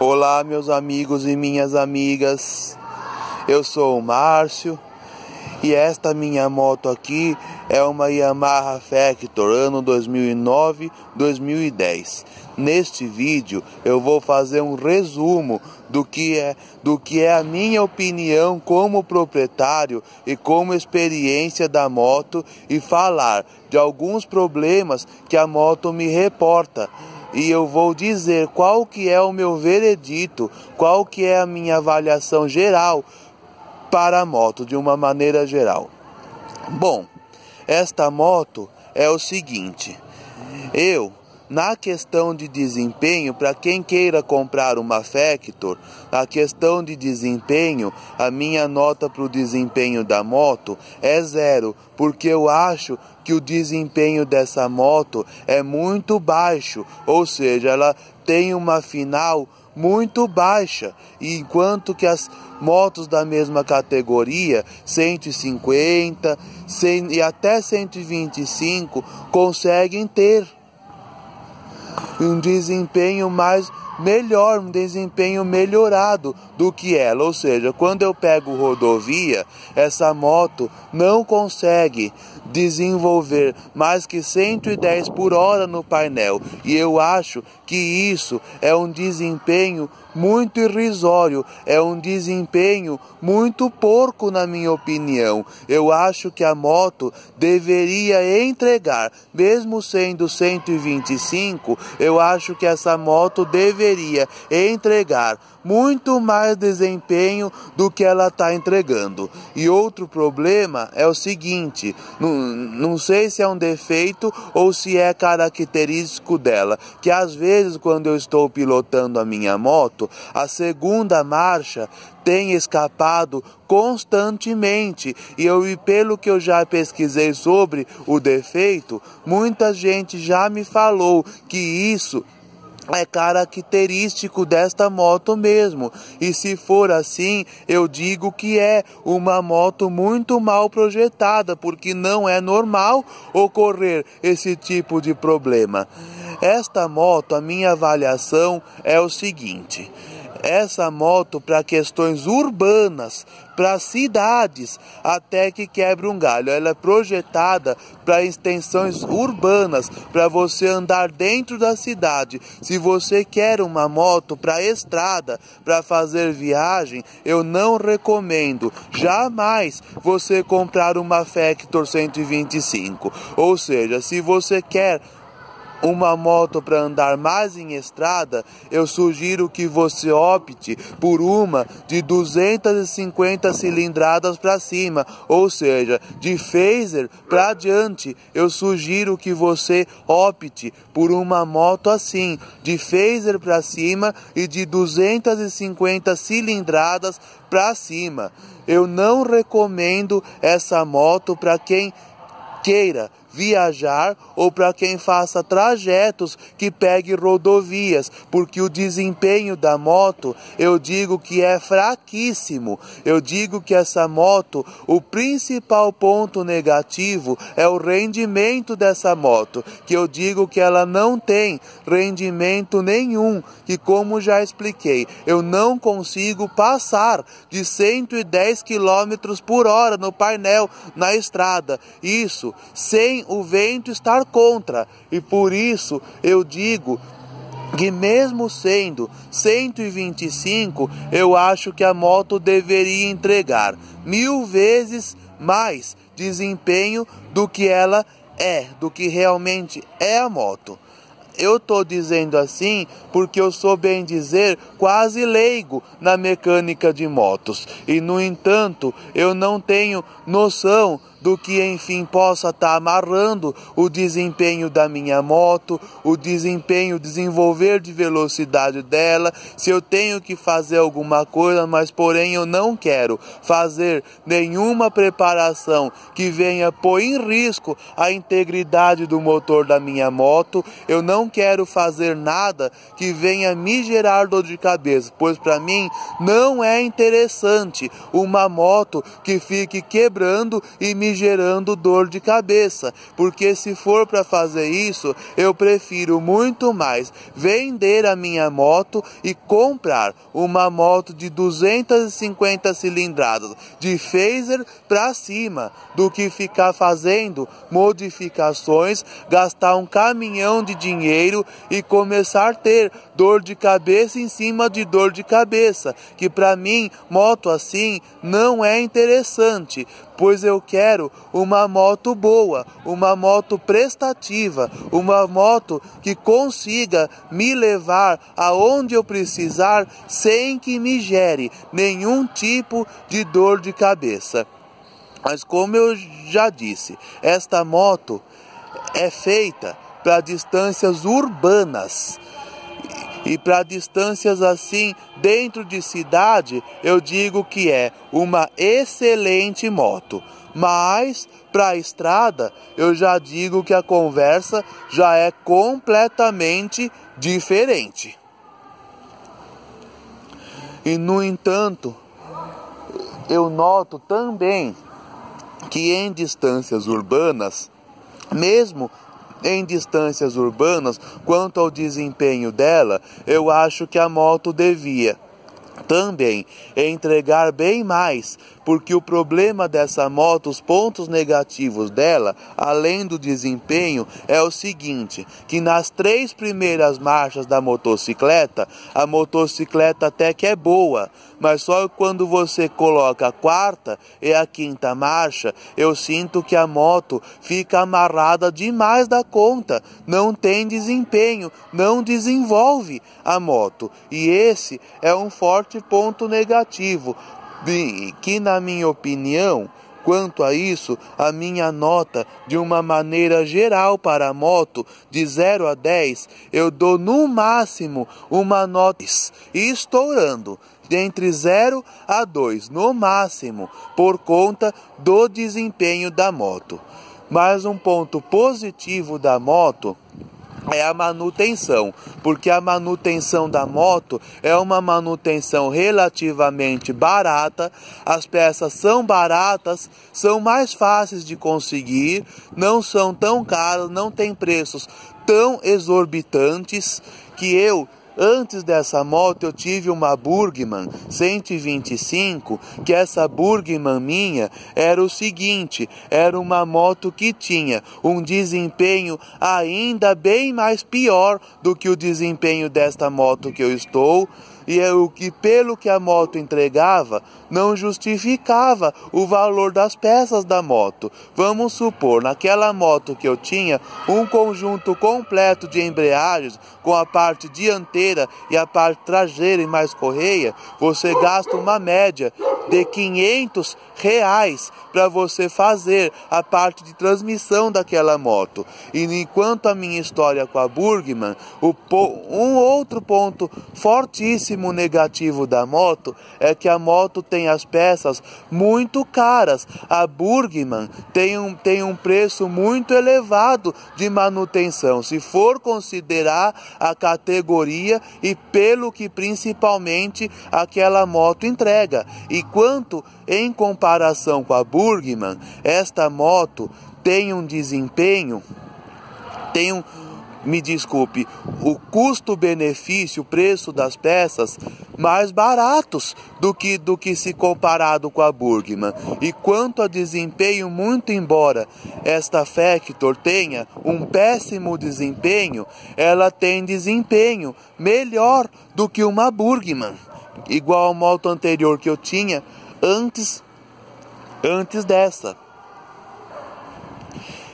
Olá, meus amigos e minhas amigas, eu sou o Márcio e esta minha moto aqui é uma Yamaha Factor ano 2009-2010. Neste vídeo eu vou fazer um resumo do que é a minha opinião como proprietário e como experiência da moto e falar de alguns problemas que a moto me reporta. E eu vou dizer qual que é o meu veredito, qual que é a minha avaliação geral para a moto, de uma maneira geral. Bom, esta moto é o seguinte, na questão de desempenho, para quem queira comprar uma Factor, a questão de desempenho, a minha nota para o desempenho da moto é 0, porque eu acho que o desempenho dessa moto é muito baixo, ou seja, ela tem uma final muito baixa, enquanto que as motos da mesma categoria, 150 e até 125, conseguem ter um desempenho melhor, um desempenho melhorado do que ela. Ou seja, quando eu pego rodovia, essa moto não consegue desenvolver mais que 110 por hora no painel. E eu acho que isso é um desempenho muito irrisório, é um desempenho muito porco na minha opinião. Eu acho que a moto deveria entregar, mesmo sendo 125, eu acho que essa moto deveria entregar muito mais desempenho do que ela está entregando. E outro problema é o seguinte, não sei se é um defeito ou se é característico dela, que às vezes quando eu estou pilotando a minha moto, a segunda marcha tem escapado constantemente, e pelo que eu já pesquisei sobre o defeito, muita gente já me falou que isso é característico desta moto mesmo, e se for assim, eu digo que é uma moto muito mal projetada, porque não é normal ocorrer esse tipo de problema. Esta moto, a minha avaliação é o seguinte: essa moto para questões urbanas, para cidades, até que quebra um galho. Ela é projetada para extensões urbanas, para você andar dentro da cidade. Se você quer uma moto para estrada, para fazer viagem, eu não recomendo jamais você comprar uma Factor 125. Ou seja, se você quer uma moto para andar mais em estrada, eu sugiro que você opte por uma de 250 cilindradas para cima, ou seja, de phaser para diante. Eu sugiro que você opte por uma moto assim, de phaser para cima e de 250 cilindradas para cima. Eu não recomendo essa moto para quem queira viajar ou para quem faça trajetos que pegue rodovias, porque o desempenho da moto, eu digo que é fraquíssimo. Eu digo que essa moto, o principal ponto negativo é o rendimento dessa moto, que eu digo que ela não tem rendimento nenhum, que como já expliquei, eu não consigo passar de 110 km por hora no painel na estrada, isso sem o vento estar contra, e por isso eu digo que mesmo sendo 125, eu acho que a moto deveria entregar 1000 vezes mais desempenho do que ela é, do que realmente é a moto. Eu estou dizendo assim porque eu sou, bem dizer, quase leigo na mecânica de motos. E, no entanto, eu não tenho noção do que, enfim, possa estar amarrando o desempenho da minha moto, o desenvolver de velocidade dela, se eu tenho que fazer alguma coisa, mas porém eu não quero fazer nenhuma preparação que venha pôr em risco a integridade do motor da minha moto. Eu não quero fazer nada que venha me gerar dor de cabeça, pois para mim não é interessante uma moto que fique quebrando e me me gerando dor de cabeça, porque se for para fazer isso, eu prefiro muito mais vender a minha moto e comprar uma moto de 250 cilindradas de phaser para cima, do que ficar fazendo modificações, gastar um caminhão de dinheiro e começar a ter dor de cabeça em cima de dor de cabeça, que para mim moto assim não é interessante, pois eu quero uma moto boa, uma moto prestativa, uma moto que consiga me levar aonde eu precisar sem que me gere nenhum tipo de dor de cabeça. Mas como eu já disse, esta moto é feita para distâncias urbanas. E para distâncias assim, dentro de cidade, eu digo que é uma excelente moto. Mas para a estrada, eu já digo que a conversa já é completamente diferente. E no entanto, eu noto também que em distâncias urbanas, mesmo em distâncias urbanas, quanto ao desempenho dela, eu acho que a moto devia também entregar bem mais, porque o problema dessa moto, os pontos negativos dela, além do desempenho, é o seguinte, que nas 3 primeiras marchas da motocicleta, a motocicleta até que é boa, mas só quando você coloca a 4ª e a 5ª marcha, eu sinto que a moto fica amarrada demais da conta, não tem desempenho, não desenvolve a moto, e esse é um forte ponto negativo, que na minha opinião, quanto a isso, a minha nota de uma maneira geral para a moto, de 0 a 10, eu dou no máximo uma nota estourando, entre 0 a 2, no máximo, por conta do desempenho da moto. Mas um ponto positivo da moto é a manutenção, porque a manutenção da moto é uma manutenção relativamente barata, as peças são baratas, são mais fáceis de conseguir, não são tão caras, não tem preços tão exorbitantes, que antes dessa moto eu tive uma Burgman 125, que essa Burgman minha era o seguinte, era uma moto que tinha um desempenho ainda bem mais pior do que o desempenho desta moto que eu estou, e pelo que a moto entregava, não justificava o valor das peças da moto. Vamos supor, naquela moto que eu tinha, um conjunto completo de embreagens, com a parte dianteira e a parte traseira e mais correia, você gasta uma média de R$500 para você fazer a parte de transmissão daquela moto. E enquanto a minha história com a Burgman, um outro ponto fortíssimo negativo da moto é que a moto tem as peças muito caras. A Burgman tem um preço muito elevado de manutenção, se for considerar a categoria e pelo que principalmente aquela moto entrega. E quanto em comparação com a Burgman, esta moto tem um desempenho, o custo-benefício, o preço das peças mais baratos do que se comparado com a Burgman. E quanto a desempenho, muito embora esta Factor tenha um péssimo desempenho, ela tem desempenho melhor do que uma Burgman, igual a moto anterior que eu tinha antes dessa.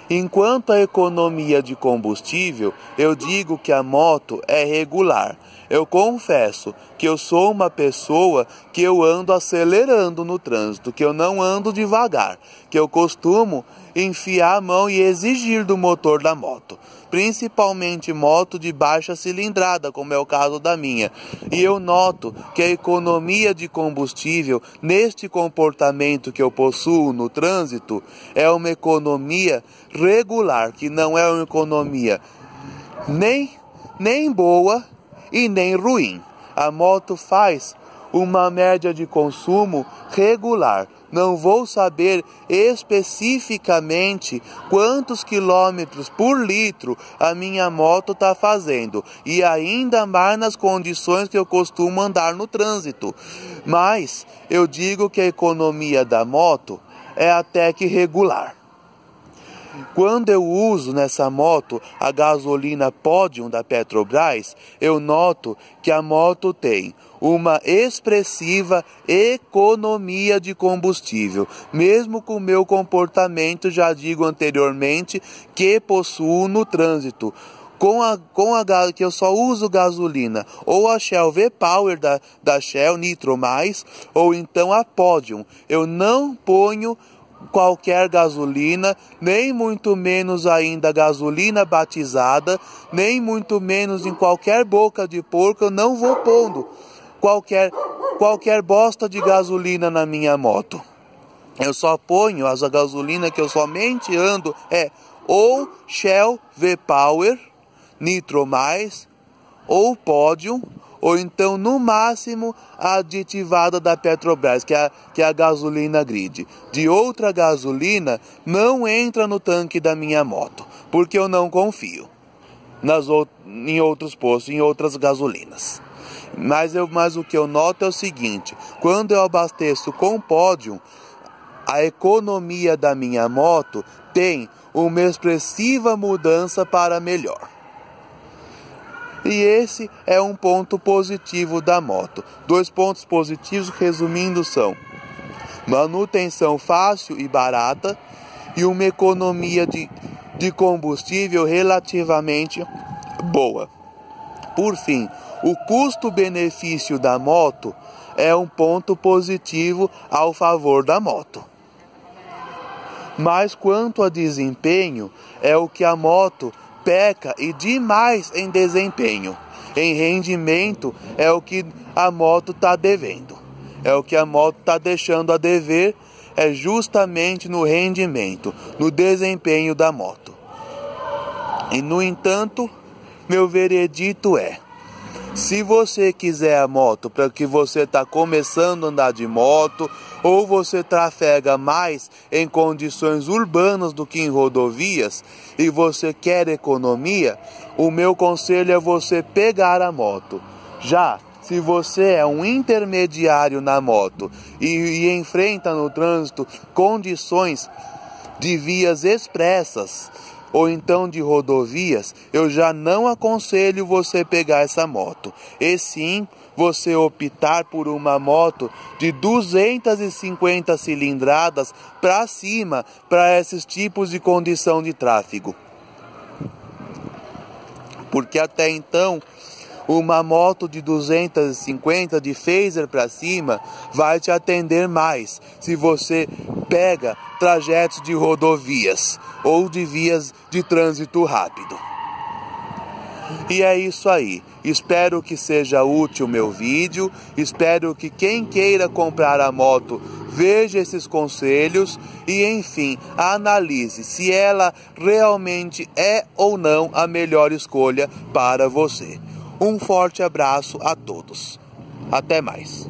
Enquanto a economia de combustível, eu digo que a moto é regular. Eu confesso que eu sou uma pessoa que eu ando acelerando no trânsito, que eu não ando devagar, que eu costumo enfiar a mão e exigir do motor da moto, principalmente moto de baixa cilindrada, como é o caso da minha. E eu noto que a economia de combustível, neste comportamento que eu possuo no trânsito, é uma economia regular, que não é uma economia nem boa e nem ruim. A moto faz uma média de consumo regular. Não vou saber especificamente quantos quilômetros por litro a minha moto está fazendo, e ainda mais nas condições que eu costumo andar no trânsito. Mas eu digo que a economia da moto é até que regular. Quando eu uso nessa moto a gasolina Podium da Petrobras, eu noto que a moto tem uma expressiva economia de combustível, mesmo com o meu comportamento, já digo anteriormente, que possuo no trânsito. Que eu só uso gasolina, ou a Shell V-Power da Shell Nitro+, ou então a Podium. Eu não ponho qualquer gasolina, nem muito menos ainda gasolina batizada, nem muito menos em qualquer boca de porco. Eu não vou pondo qualquer bosta de gasolina na minha moto. Eu só ponho as gasolina que eu somente ando ou Shell V-Power, Nitro+, ou Podium, ou então, no máximo, a aditivada da Petrobras, que é a gasolina grid. De outra gasolina, não entra no tanque da minha moto, porque eu não confio em outros postos, em outras gasolinas. Mas o que eu noto é o seguinte: quando eu abasteço com Podium, a economia da minha moto tem uma expressiva mudança para melhor. E esse é um ponto positivo da moto. 2 pontos positivos, resumindo, são manutenção fácil e barata e uma economia de combustível relativamente boa. Por fim, o custo-benefício da moto é um ponto positivo ao favor da moto. Mas quanto a desempenho, é o que a moto peca e demais em desempenho. Em rendimento é o que a moto está devendo. É o que a moto está deixando a dever, é justamente no rendimento, no desempenho da moto. E no entanto, meu veredito é: se você quiser a moto para que você está começando a andar de moto, ou você trafega mais em condições urbanas do que em rodovias, e você quer economia, o meu conselho é você pegar a moto. Já se você é um intermediário na moto e enfrenta no trânsito condições de vias expressas, ou então de rodovias, eu já não aconselho você pegar essa moto. E sim, você optar por uma moto de 250 cilindradas para cima, para esses tipos de condição de tráfego. Porque até então, uma moto de 250 de phaser para cima vai te atender mais se você pega trajetos de rodovias ou de vias de trânsito rápido. E é isso aí. Espero que seja útil o meu vídeo. Espero que quem queira comprar a moto veja esses conselhos e, enfim, analise se ela realmente é ou não a melhor escolha para você. Um forte abraço a todos. Até mais.